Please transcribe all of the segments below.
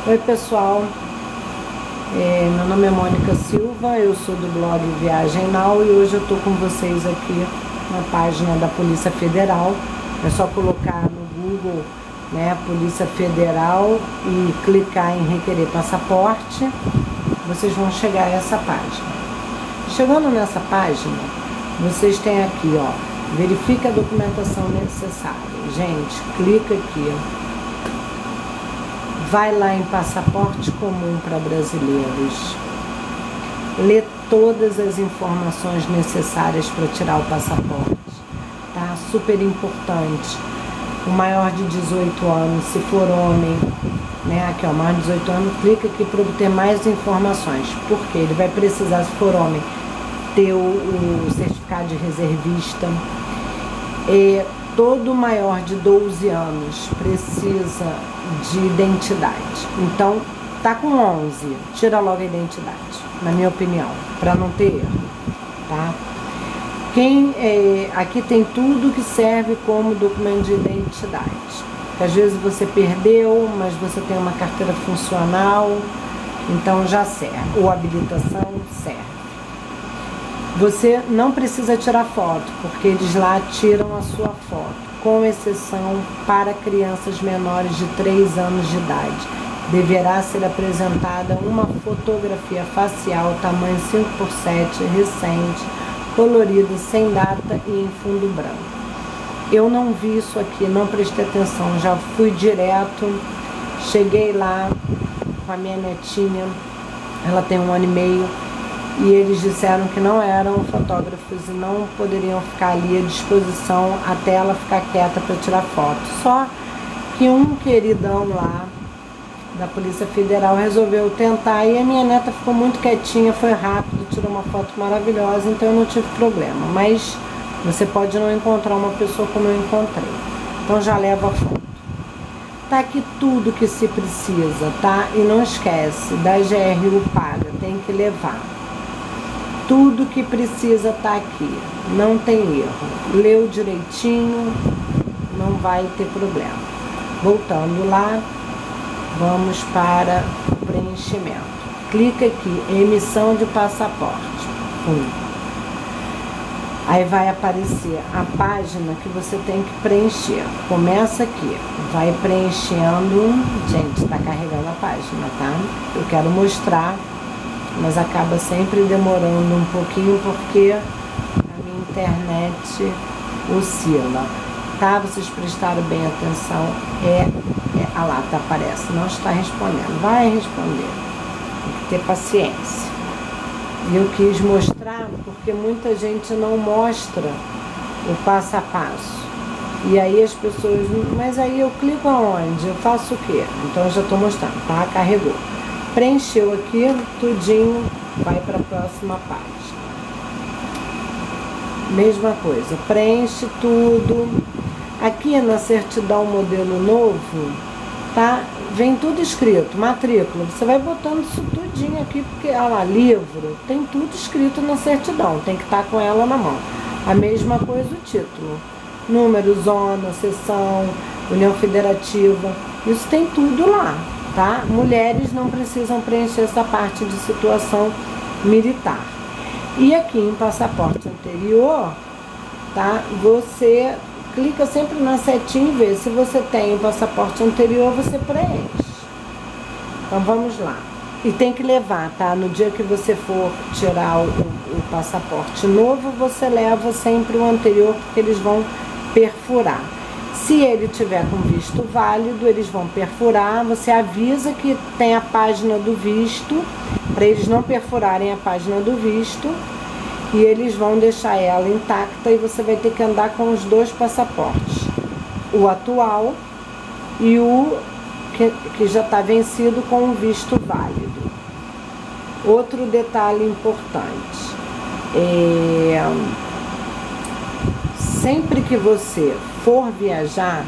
Oi pessoal, meu nome é Mônica Silva, eu sou do blog Viagem Now e hoje eu estou com vocês aqui na página da Polícia Federal. É só colocar no Google, né, Polícia Federal e clicar em requerer passaporte, vocês vão chegar a essa página. Chegando nessa página, vocês têm aqui, ó, verifica a documentação necessária. Gente, clica aqui. Vai lá em passaporte comum para brasileiros. Lê todas as informações necessárias para tirar o passaporte. Tá? Super importante. O maior de 18 anos, se for homem, né? Aqui, ó, maior de 18 anos, clica aqui para obter mais informações. Porque ele vai precisar, se for homem, ter o certificado de reservista. Todo maior de 12 anos precisa de identidade. Então, tá com 11, tira logo a identidade, na minha opinião, para não ter erro, tá? Aqui tem tudo que serve como documento de identidade. Que às vezes você perdeu, mas você tem uma carteira funcional, então já serve. Ou habilitação serve. Você não precisa tirar foto, porque eles lá tiram a sua foto, com exceção para crianças menores de 3 anos de idade. Deverá ser apresentada uma fotografia facial tamanho 5x7, recente, colorida, sem data e em fundo branco. Eu não vi isso aqui, não prestei atenção, já fui direto, cheguei lá com a minha netinha, ela tem 1 ano e meio, e eles disseram que não eram fotógrafos e não poderiam ficar ali à disposição até ela ficar quieta para tirar foto. Só que um queridão lá da Polícia Federal resolveu tentar e a minha neta ficou muito quietinha, foi rápido, tirou uma foto maravilhosa, então eu não tive problema. Mas você pode não encontrar uma pessoa como eu encontrei. Então já leva a foto. Tá aqui tudo que se precisa, tá? E não esquece, da GRU paga, tem que levar. Tudo que precisa tá aqui, não tem erro. Leu direitinho, não vai ter problema. Voltando lá, vamos para o preenchimento. Clica aqui, emissão de passaporte. Aí vai aparecer a página que você tem que preencher. Começa aqui, vai preenchendo. Gente, tá carregando a página, tá? Eu quero mostrar, mas acaba sempre demorando um pouquinho porque a minha internet oscila, tá? Vocês prestaram bem atenção, a lata aparece, não está respondendo, vai responder, tem que ter paciência. E eu quis mostrar porque muita gente não mostra o passo a passo, e aí as pessoas, mas aí eu clico aonde? Eu faço o quê? Então eu já estou mostrando, tá? Carregou. Preencheu aqui, tudinho, vai para a próxima página. Mesma coisa, preenche tudo. Aqui na certidão modelo novo, tá? Vem tudo escrito, matrícula. Você vai botando isso tudinho aqui, porque, olha lá, livro, tem tudo escrito na certidão, tem que estar com ela na mão. A mesma coisa o título. Número, zona, seção, União Federativa, isso tem tudo lá. Tá? Mulheres não precisam preencher essa parte de situação militar. E aqui em passaporte anterior, tá? Você clica sempre na setinha e vê. Se você tem o passaporte anterior, você preenche. Então vamos lá. E tem que levar, tá? No dia que você for tirar o passaporte novo, você leva sempre o anterior, porque eles vão perfurar. Se ele tiver com visto válido, eles vão perfurar, você avisa que tem a página do visto, para eles não perfurarem a página do visto, e eles vão deixar ela intacta e você vai ter que andar com os 2 passaportes, o atual e o que já está vencido com o visto válido. Outro detalhe importante, sempre que você for viajar,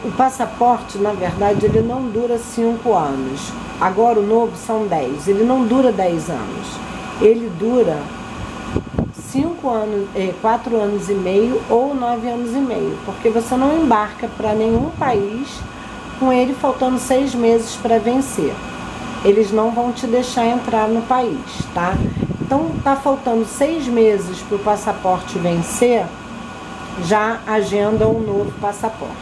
o passaporte, na verdade, ele não dura 5 anos. Agora o novo são 10. Ele não dura 10 anos. Ele dura 5 anos, 4 anos e meio ou 9 anos e meio. Porque você não embarca para nenhum país com ele faltando 6 meses para vencer. Eles não vão te deixar entrar no país, tá? Então, tá faltando 6 meses para o passaporte vencer, já agenda um novo passaporte.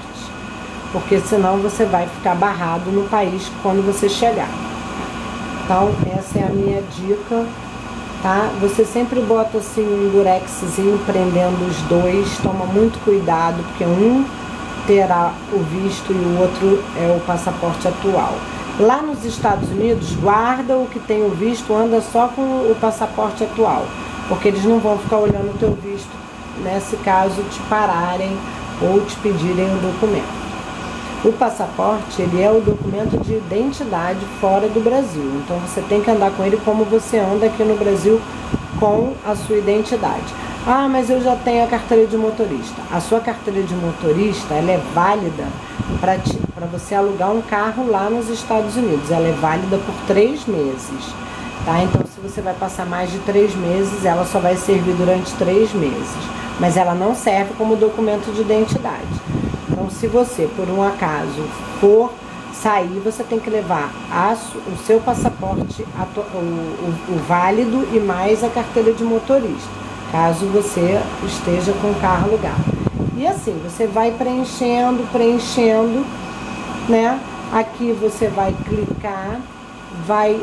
Porque senão você vai ficar barrado no país quando você chegar. Então, essa é a minha dica, tá? Você sempre bota assim um durexzinho prendendo os dois, toma muito cuidado, porque um terá o visto e o outro é o passaporte atual. Lá nos Estados Unidos, guarda o que tem o visto, anda só com o passaporte atual, porque eles não vão ficar olhando o teu visto, nesse caso, te pararem ou te pedirem o documento. O passaporte, ele é o documento de identidade fora do Brasil, então você tem que andar com ele como você anda aqui no Brasil com a sua identidade. Ah, mas eu já tenho a carteira de motorista. A sua carteira de motorista, ela é válida para você alugar um carro lá nos Estados Unidos. Ela é válida por 3 meses, tá? Então, se você vai passar mais de 3 meses, ela só vai servir durante 3 meses. Mas ela não serve como documento de identidade. Então, se você, por um acaso, for sair, você tem que levar o seu passaporte, o válido e mais a carteira de motorista, caso você esteja com o carro alugado. E assim, você vai preenchendo, né? Aqui você vai clicar, vai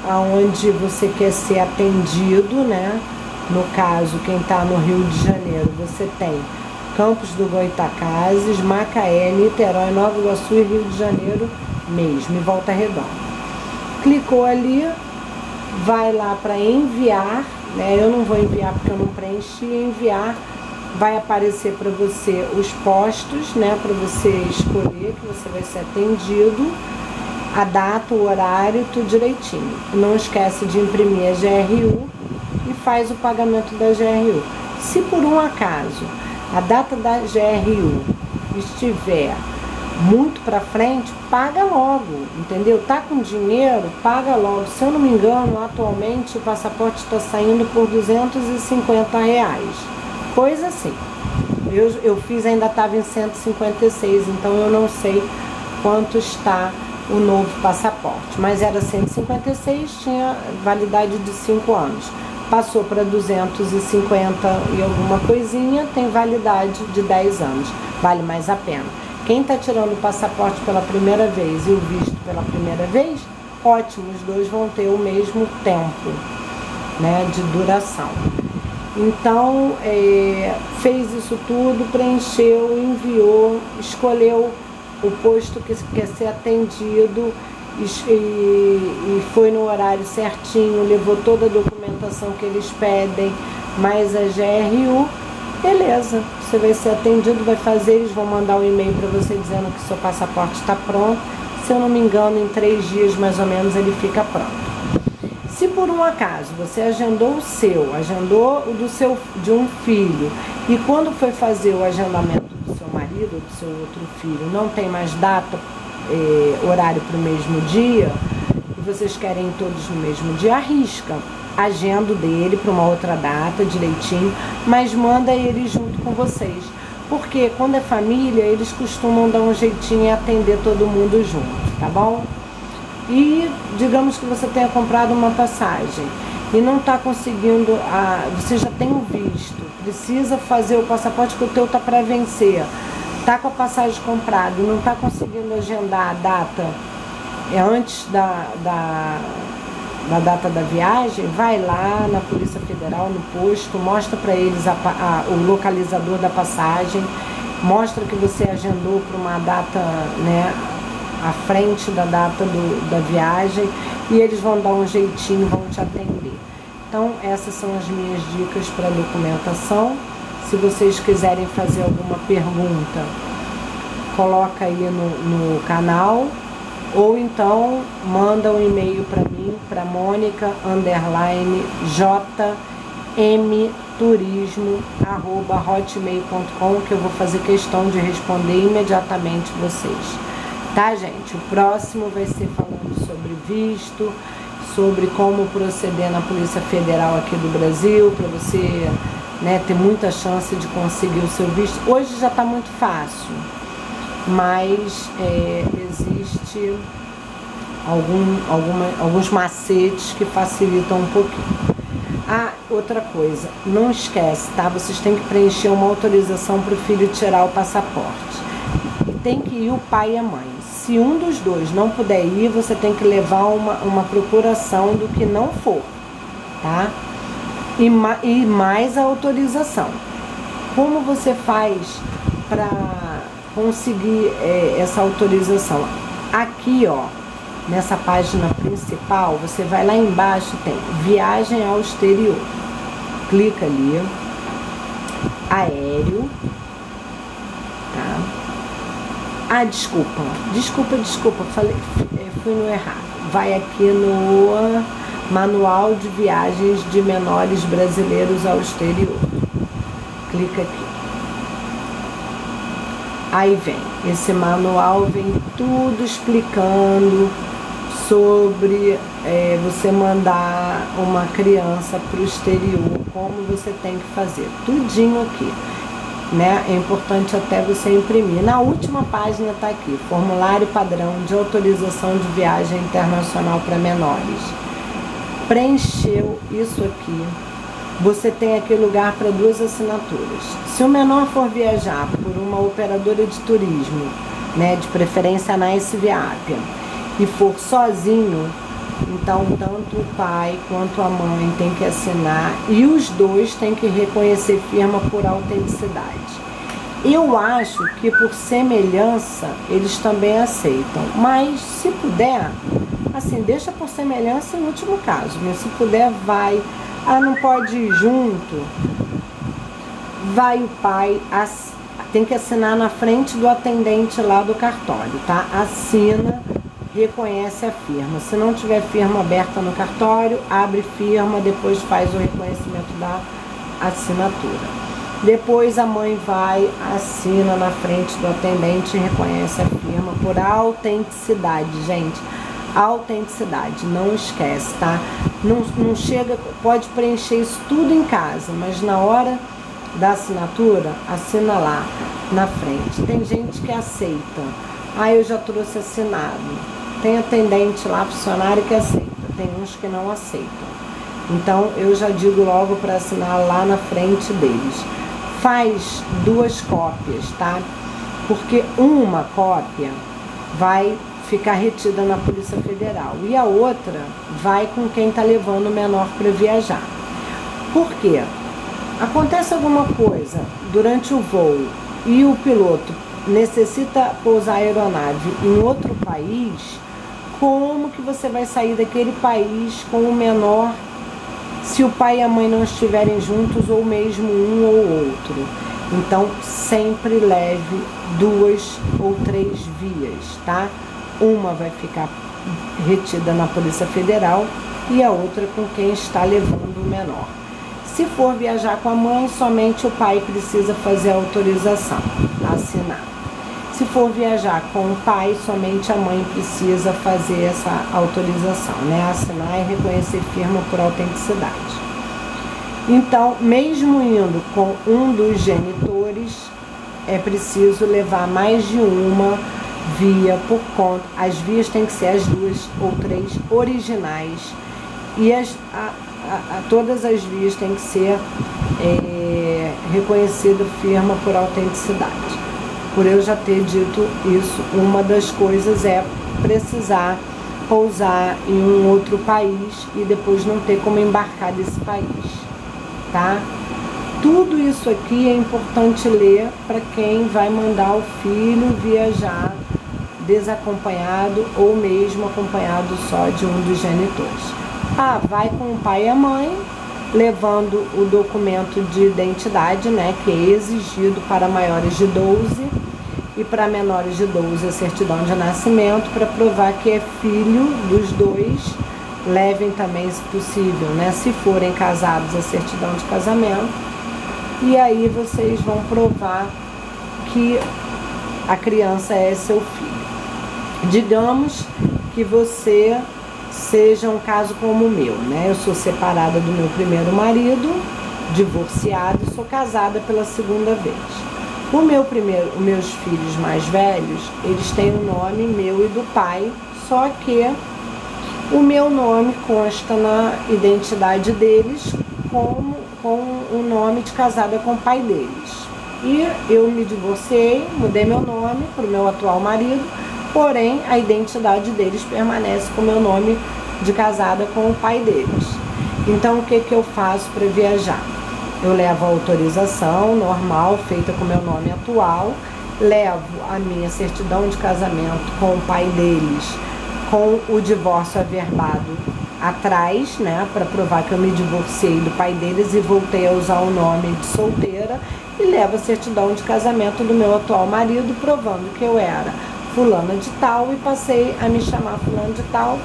aonde você quer ser atendido, né? No caso, quem está no Rio de Janeiro, você tem Campos do Goytacazes, Macaé, Niterói, Nova Iguaçu e Rio de Janeiro mesmo, e Volta Redonda. Clicou ali, vai lá para enviar, né? Eu não vou enviar porque eu não preenchi. Enviar, vai aparecer para você os postos, né? Para você escolher que você vai ser atendido, a data, o horário, tudo direitinho. Não esquece de imprimir a GRU e faz o pagamento da GRU. Se por um acaso a data da GRU estiver muito para frente, paga logo, entendeu? Tá com dinheiro, paga logo. Se eu não me engano, atualmente o passaporte está saindo por R$250, coisa assim. Eu fiz, ainda estava em 156, então eu não sei quanto está o novo passaporte, mas era 156, tinha validade de 5 anos. Passou para 250 e alguma coisinha, tem validade de 10 anos. Vale mais a pena. Quem está tirando o passaporte pela primeira vez e o visto pela primeira vez, ótimo, os dois vão ter o mesmo tempo, né, de duração. Então, fez isso tudo, preencheu, enviou, escolheu o posto que quer ser atendido e foi no horário certinho, levou toda a documentação que eles pedem, mais a GRU, beleza, você vai ser atendido, vai fazer, eles vão mandar um e-mail para você dizendo que seu passaporte está pronto. Se eu não me engano, em 3 dias mais ou menos ele fica pronto. Se por um acaso você agendou o de um filho, e quando foi fazer o agendamento do seu marido ou do seu outro filho, não tem mais data, horário para o mesmo dia, e vocês querem todos no mesmo dia, arrisca. Agenda dele para uma outra data, direitinho, mas manda ele junto com vocês. Porque quando é família, eles costumam dar um jeitinho e atender todo mundo junto, tá bom? E digamos que você tenha comprado uma passagem e não está conseguindo, você já tem o visto, precisa fazer o passaporte que o teu está para vencer, está com a passagem comprada e não está conseguindo agendar a data antes da data da viagem, vai lá na Polícia Federal, no posto, mostra para eles o localizador da passagem, mostra que você agendou para uma data, né, à frente da data da viagem, e eles vão dar um jeitinho, vão te atender. Então, essas são as minhas dicas para documentação. Se vocês quiserem fazer alguma pergunta, coloca aí no canal, ou então manda um e-mail para mim, para monica_jmturismo@hotmail.com, que eu vou fazer questão de responder imediatamente vocês. Tá, gente? O próximo vai ser falando sobre visto, sobre como proceder na Polícia Federal aqui do Brasil, para você, né, ter muita chance de conseguir o seu visto. Hoje já está muito fácil. mas existe alguns macetes que facilitam um pouquinho. Ah, outra coisa, não esquece, tá? Vocês têm que preencher uma autorização para o filho tirar o passaporte. E tem que ir o pai e a mãe. Se um dos dois não puder ir, você tem que levar uma procuração do que não for, tá? E mais a autorização. Como você faz para conseguir essa autorização? Aqui, ó, nessa página principal, você vai lá embaixo, tem viagem ao exterior. Clica ali, aéreo, tá? Ah, desculpa, fui no errado. Vai aqui no Manual de Viagens de Menores Brasileiros ao Exterior. Clica aqui. Aí vem, esse manual vem tudo explicando sobre você mandar uma criança para o exterior, como você tem que fazer, tudinho aqui, né? É importante até você imprimir. Na última página está aqui, formulário padrão de autorização de viagem internacional para menores. Preencheu isso aqui, você tem aqui lugar para 2 assinaturas. Se o menor for viajar por uma operadora de turismo, né, de preferência na SVAP, e for sozinho, então tanto o pai quanto a mãe tem que assinar e os dois têm que reconhecer firma por autenticidade. Eu acho que por semelhança eles também aceitam, mas se puder, assim, deixa por semelhança em último caso, mas se puder vai. Ah, não pode ir junto? Vai o pai, tem que assinar na frente do atendente lá do cartório, tá? Assina, reconhece a firma. Se não tiver firma aberta no cartório, abre firma, depois faz o reconhecimento da assinatura. Depois a mãe vai, assina na frente do atendente e reconhece a firma por autenticidade, gente. Autenticidade, não esquece, tá? Não chega, pode preencher isso tudo em casa, mas na hora da assinatura, assina lá na frente. Tem gente que aceita. Ah, eu já trouxe assinado. Tem atendente lá, funcionário que aceita. Tem uns que não aceitam. Então, eu já digo logo para assinar lá na frente deles. Faz 2 cópias, tá? Porque uma cópia vai ficar retida na Polícia Federal e a outra vai com quem está levando o menor para viajar. Por quê? Acontece alguma coisa durante o voo e o piloto necessita pousar a aeronave em outro país, como que você vai sair daquele país com o menor se o pai e a mãe não estiverem juntos ou mesmo um ou outro? Então, sempre leve 2 ou 3 vias, tá? Uma vai ficar retida na Polícia Federal e a outra com quem está levando o menor. Se for viajar com a mãe, somente o pai precisa fazer a autorização, assinar. Se for viajar com o pai, somente a mãe precisa fazer essa autorização, né? Assinar e reconhecer firma por autenticidade. Então, mesmo indo com um dos genitores, é preciso levar mais de uma via por conta. As vias têm que ser as 2 ou 3 originais e todas as vias têm que ser reconhecido firma por autenticidade. Por eu já ter dito isso, uma das coisas é precisar pousar em um outro país e depois não ter como embarcar desse país, tá? Tudo isso aqui é importante ler para quem vai mandar o filho viajar desacompanhado ou mesmo acompanhado só de um dos genitores. Ah, vai com o pai e a mãe, levando o documento de identidade, né, que é exigido para maiores de 12 e para menores de 12 a certidão de nascimento, para provar que é filho dos dois. Levem também, se possível, né, se forem casados, a certidão de casamento. E aí vocês vão provar que a criança é seu filho. Digamos que você seja um caso como o meu, né? Eu sou separada do meu primeiro marido, divorciada, e sou casada pela segunda vez. Os meus filhos mais velhos, eles têm o nome meu e do pai, só que o meu nome consta na identidade deles com o nome de casada com o pai deles. E eu me divorciei, mudei meu nome para o meu atual marido, porém a identidade deles permanece com o meu nome de casada com o pai deles. Então o que eu faço para viajar? Eu levo a autorização normal, feita com o meu nome atual, levo a minha certidão de casamento com o pai deles, com o divórcio averbado atrás, né, para provar que eu me divorciei do pai deles e voltei a usar o nome de solteira, e levo a certidão de casamento do meu atual marido, provando que eu era fulana de tal e passei a me chamar fulana de tal,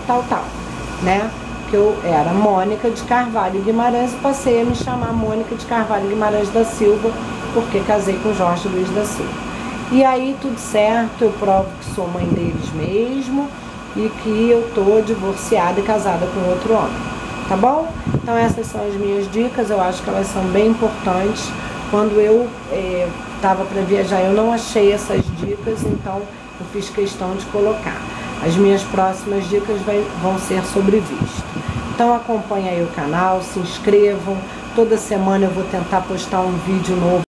né? Que eu era Mônica de Carvalho Guimarães e passei a me chamar Mônica de Carvalho Guimarães da Silva, porque casei com Jorge Luiz da Silva. E aí tudo certo, eu provo que sou mãe deles mesmo e que eu tô divorciada e casada com outro homem, tá bom? Então essas são as minhas dicas, eu acho que elas são bem importantes. Quando eu estava para viajar, eu não achei essas dicas, então eu fiz questão de colocar. As minhas próximas dicas vão ser sobre visto. Então acompanhe aí o canal, se inscrevam. Toda semana eu vou tentar postar um vídeo novo